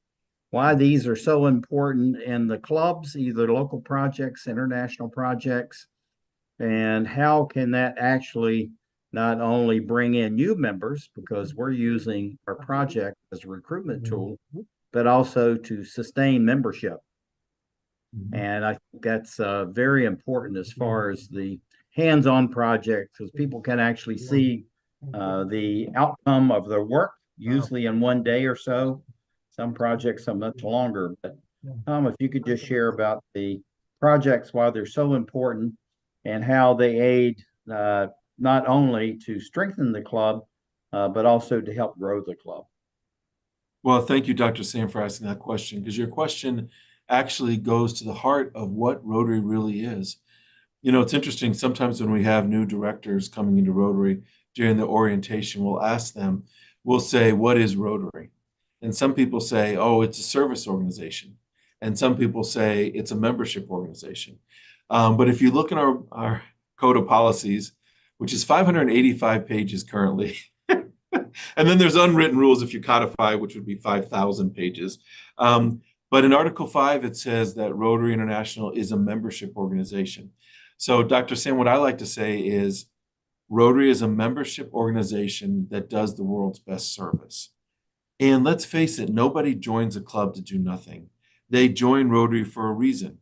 Speaker 14: why these are so important in the clubs, either local projects, international projects, and how can that actually not only bring in new members, because we're using our project as a recruitment tool, but also to sustain membership. And I think that's very important as far as the hands-on project, because people can actually see the outcome of their work, usually in one day or so. Some projects are much longer. But Tom, if you could just share about the projects, why they're so important, and how they aid not only to strengthen the club, but also to help grow the club.
Speaker 6: Well, thank you, Dr. Sam, for asking that question, because your question actually goes to the heart of what Rotary really is. You know, it's interesting, sometimes when we have new directors coming into Rotary during the orientation, we'll ask them, we'll say, what is Rotary? And some people say, oh, it's a service organization. And some people say it's a membership organization. But if you look in our code of policies, which is 585 pages currently, and then there's unwritten rules if you codify, which would be 5,000 pages. But in Article 5, it says that Rotary International is a membership organization. So, Dr. Sam, what I like to say is Rotary is a membership organization that does the world's best service. And let's face it, nobody joins a club to do nothing. They join Rotary for a reason.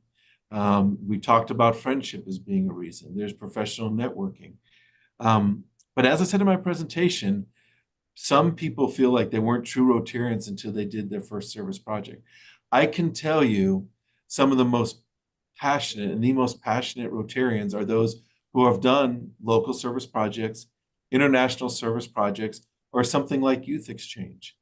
Speaker 6: We talked about friendship as being a reason. There's professional networking. But as I said in my presentation, some people feel like they weren't true Rotarians until they did their first service project. I can tell you some of the most passionate and the most passionate Rotarians are those who have done local service projects, international service projects, or something like youth exchange.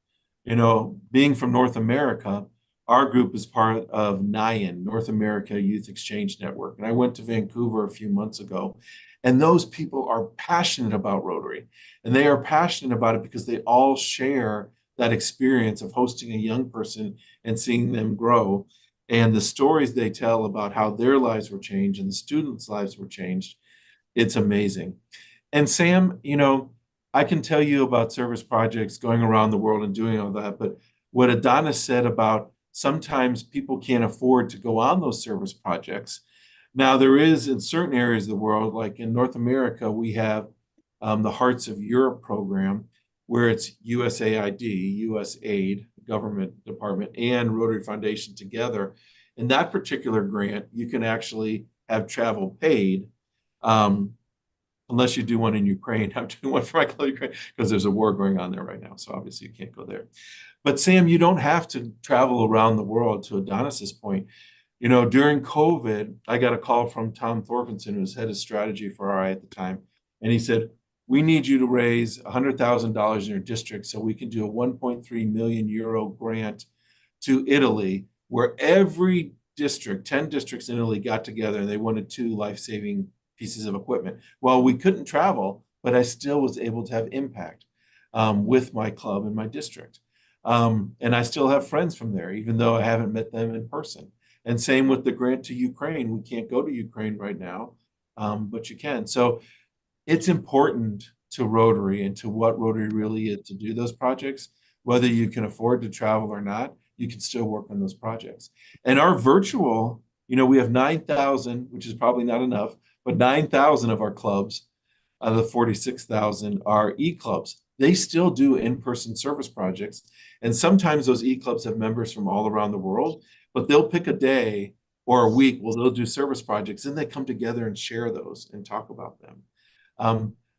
Speaker 6: You know, being from North America, our group is part of NIAN, North America Youth Exchange Network. And I went to Vancouver a few months ago, and those people are passionate about Rotary. And they are passionate about it because they all share that experience of hosting a young person and seeing them grow. And the stories they tell about how their lives were changed and the students' lives were changed, it's amazing. And Sam, you know, I can tell you about service projects going around the world and doing all that, but what Adonis said about sometimes people can't afford to go on those service projects. Now, there is in certain areas of the world, like in North America, we have the Hearts of Europe program, where it's USAID, US Aide, government department, and Rotary Foundation together. In that particular grant, you can actually have travel paid, unless you do one in Ukraine. I'm doing one for my club Ukraine because there's a war going on there right now. So obviously you can't go there. But Sam, you don't have to travel around the world, to Adonis's point. You know, during COVID, I got a call from Tom Thorkinson, who was head of strategy for RI at the time. And he said, we need you to raise $100,000 in your district so we can do a 1.3 million euro grant to Italy, where every district, 10 districts in Italy got together and they wanted 2 life-saving pieces of equipment. Well, we couldn't travel, but I still was able to have impact with my club and my district. And I still have friends from there, even though I haven't met them in person. And same with the grant to Ukraine. We can't go to Ukraine right now, but you can. So it's important to Rotary and to what Rotary really is to do those projects, whether you can afford to travel or not, you can still work on those projects. And our virtual, you know, we have 9,000, which is probably not enough, but 9,000 of our clubs out of the 46,000 are e-clubs. They still do in-person service projects. And sometimes those e-clubs have members from all around the world, but they'll pick a day or a week where they'll do service projects and they come together and share those and talk about them.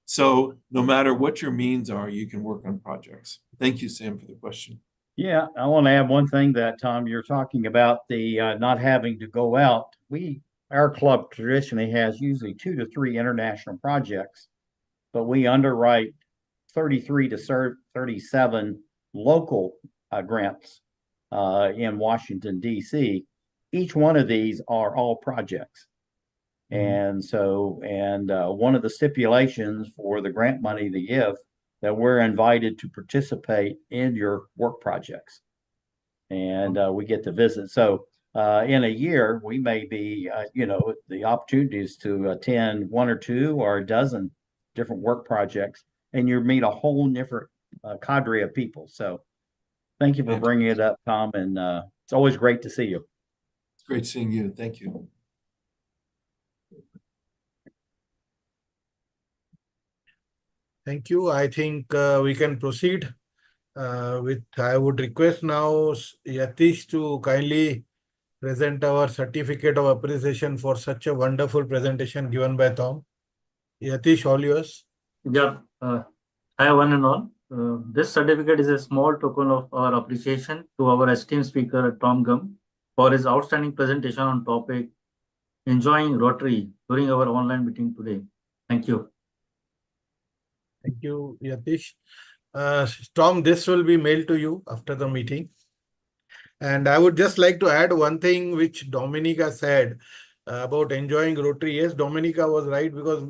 Speaker 6: So no matter what your means are, you can work on projects. Thank you, Sam, for the question.
Speaker 14: Yeah, I want to add one thing that, Tom, you're talking about the not having to go out. Our club traditionally has usually 2 to 3 international projects, but we underwrite 33 to 37 local grants in Washington, D.C. Each one of these are all projects. And so, one of the stipulations for the grant money to give, that we're invited to participate in your work projects. And we get to visit. So in a year, we may be, the opportunities to attend 1 or 2 or a dozen different work projects, and you meet a whole different cadre of people. So thank you for bringing it up, Tom. And it's always great to see you.
Speaker 6: It's great seeing you. Thank you.
Speaker 2: Thank you. I think we can proceed I would request now Yatish to kindly present our certificate of appreciation for such a wonderful presentation given by Tom. Yatish, all yours.
Speaker 15: Yeah, hi one and all. This certificate is a small token of our appreciation to our esteemed speaker Tom Gump for his outstanding presentation on topic enjoying Rotary during our online meeting today. Thank you.
Speaker 2: Thank you, Yatish. Tom, this will be mailed to you after the meeting. And I would just like to add one thing which Dominica said about enjoying Rotary. Yes, Dominica was right, because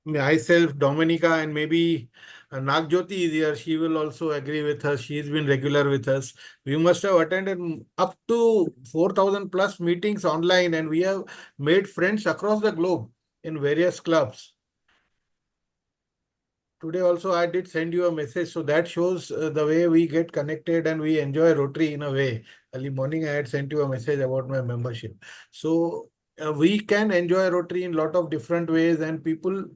Speaker 2: myself, Dominica, and maybe Nagjyoti is here. She will also agree with us. She's been regular with us. We must have attended up to 4,000 plus meetings online, and we have made friends across the globe in various clubs. Today also I did send you a message, so that shows the way we get connected and we enjoy Rotary in a way. Early morning I had sent you a message about my membership. So we can enjoy Rotary in a lot of different ways, and people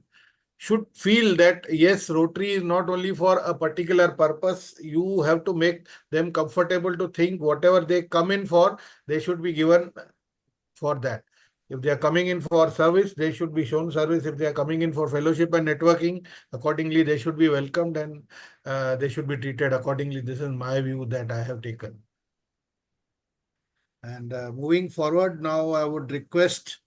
Speaker 2: should feel that yes, Rotary is not only for a particular purpose. You have to make them comfortable to think whatever they come in for, they should be given for that. If they are coming in for service, they should be shown service. If they are coming in for fellowship and networking, accordingly, they should be welcomed and they should be treated accordingly. This is my view that I have taken. And moving forward, now I would request,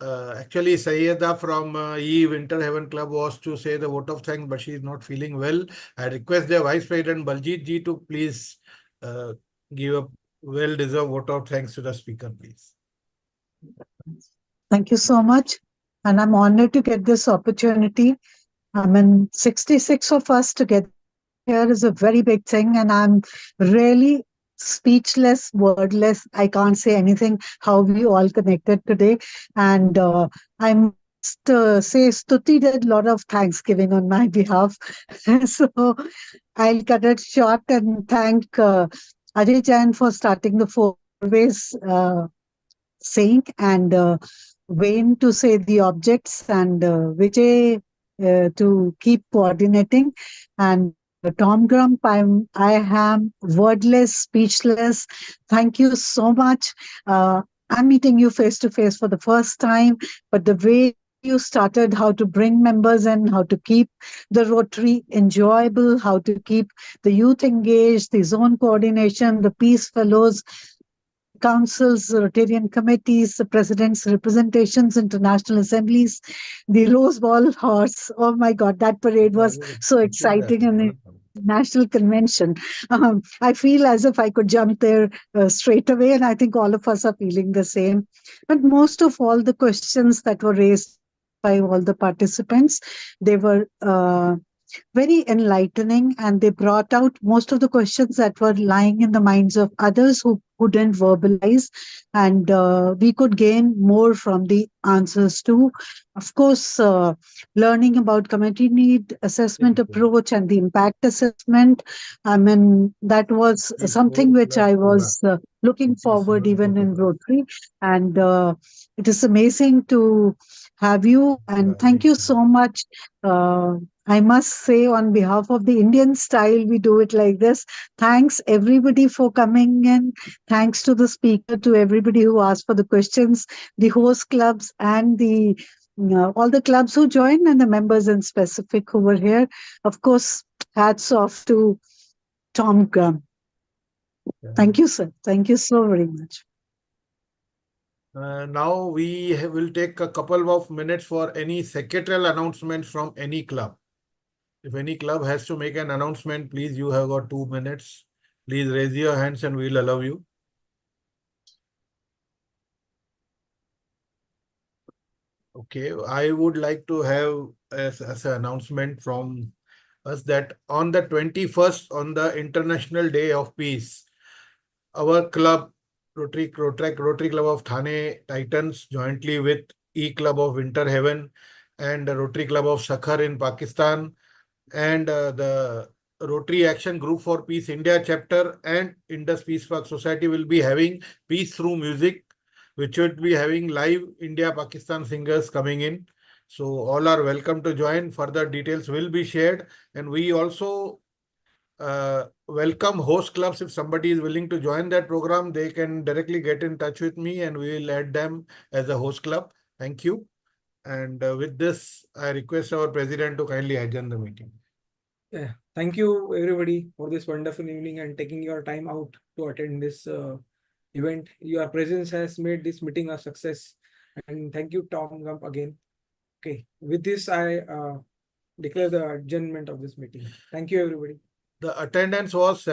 Speaker 2: actually Sayyeda from Winter Heaven Club was to say the vote of thanks, but she is not feeling well. I request the Vice President Baljit ji to please give a well-deserved vote of thanks to the speaker, please.
Speaker 16: Thank you so much. And I'm honored to get this opportunity. I mean, 66 of us together here is a very big thing. And I'm really speechless, wordless. I can't say anything how we all connected today. And I must say Stuti did a lot of Thanksgiving on my behalf. So I'll cut it short and thank Ajay Jain for starting the 4 ways saying, and Wayne to say the objects, and Vijay to keep coordinating, and Tom Gump. I am wordless, speechless. Thank you so much. I'm meeting you face to face for the first time, but the way you started, how to bring members in, how to keep the Rotary enjoyable, how to keep the youth engaged, the zone coordination, the peace fellows, councils, Rotarian committees, the president's representations, international assemblies, the Rose Ball horse. Oh my God, that parade was so exciting, and the national convention. I feel as if I could jump there straight away, and I think all of us are feeling the same. But most of all, the questions that were raised by all the participants, they were very enlightening, and they brought out most of the questions that were lying in the minds of others who couldn't verbalize, and we could gain more from the answers too. Of course, learning about community need assessment approach and the impact assessment, I mean, that was something which I was looking forward even in Rotary, and it is amazing to have you, and thank you so much. I must say, on behalf of the Indian style, we do it like this. Thanks everybody for coming in. Thanks to the speaker, to everybody who asked for the questions, the host clubs, and the all the clubs who joined, and the members in specific who were here. Of course, hats off to Tom Gump. Thank you, sir. Thank you so very much.
Speaker 2: Now we will take a couple of minutes for any secretarial announcements from any club. If any club has to make an announcement, please, you have got 2 minutes. Please raise your hands and we'll allow you. Okay, I would like to have as an announcement from us that on the 21st, on the International Day of Peace, our club, Rotary Club of Thane Titans, jointly with E-Club of Winter Heaven and the Rotary Club of Sakhar in Pakistan, and the Rotary Action Group for Peace India chapter and Indus Peace Park Society will be having Peace Through Music, which would be having live India-Pakistan singers coming in. So all are welcome to join. Further details will be shared. And we also welcome host clubs. If somebody is willing to join that program, they can directly get in touch with me and we will add them as a host club. Thank you. And with this, I request our president to kindly adjourn the meeting.
Speaker 1: Yeah, thank you everybody for this wonderful evening and taking your time out to attend this event. Your presence has made this meeting a success, and thank you, Tom Gump, again. Okay, with this, I declare the adjournment of this meeting. Thank you, everybody.
Speaker 2: The attendance was